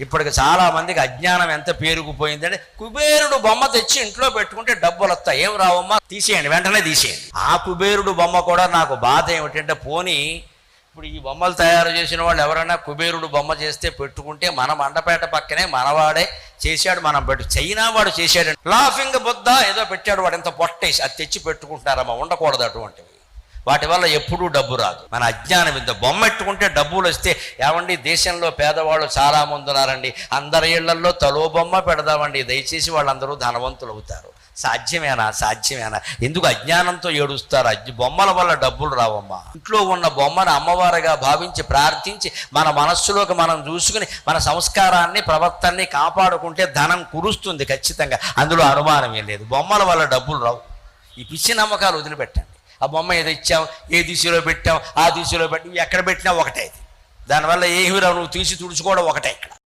ఇప్పటికి చాలా మందికి అజ్ఞానం ఎంత పేరుకుపోయిందంటే కుబేరుడు బొమ్మ తెచ్చి ఇంట్లో పెట్టుకుంటే డబ్బులు వస్తాయి. ఏం రావమ్మా, తీసేయండి, వెంటనే తీసేయండి. ఆ కుబేరుడు బొమ్మ కూడా నాకు బాధ ఏమిటంటే, పోనీ ఇప్పుడు ఈ బొమ్మలు తయారు చేసిన వాళ్ళు ఎవరైనా కుబేరుడు బొమ్మ చేస్తే పెట్టుకుంటే, మన మండపేట పక్కనే మనవాడే చేశాడు, మనం చైనా వాడు చేశాడు, లాఫింగ్ బుద్ధ ఏదో పెట్టాడు వాడు, ఎంత పొట్టేసి అది తెచ్చి పెట్టుకుంటారమ్మా. ఉండకూడదు అటువంటివి, వాటి వల్ల ఎప్పుడూ డబ్బు రాదు. మన అజ్ఞానం ఇంత. బొమ్మ పెట్టుకుంటే డబ్బులు వస్తే, ఏమండి దేశంలో పేదవాళ్ళు చాలామంది ఉన్నారండి, అందరి ఇళ్లలో తలో బొమ్మ పెడదామండి, దయచేసి వాళ్ళందరూ ధనవంతులు అవుతారు. సాధ్యమేనా? ఎందుకు అజ్ఞానంతో ఏడుస్తారు? బొమ్మల వల్ల డబ్బులు రావమ్మా. ఇంట్లో ఉన్న బొమ్మను అమ్మవారిగా భావించి ప్రార్థించి మన మనస్సులోకి మనం చూసుకుని మన సంస్కారాన్ని ప్రవర్తనని కాపాడుకుంటే ధనం కురుస్తుంది ఖచ్చితంగా, అందులో అనుమానమే లేదు. బొమ్మల వల్ల డబ్బులు రావు. ఈ పిచ్చి నమ్మకాలు వదిలిపెట్టండి. ఆ బొమ్మ ఏదో ఇచ్చాం, ఏ దిశలో పెట్టాం, ఆ దిశలో పెట్టి ఎక్కడ పెట్టినా ఒకటే. దానివల్ల ఏమి రావు, నువ్వు తీసి తుడుచుకోవడం ఒకటే. ఇక్కడ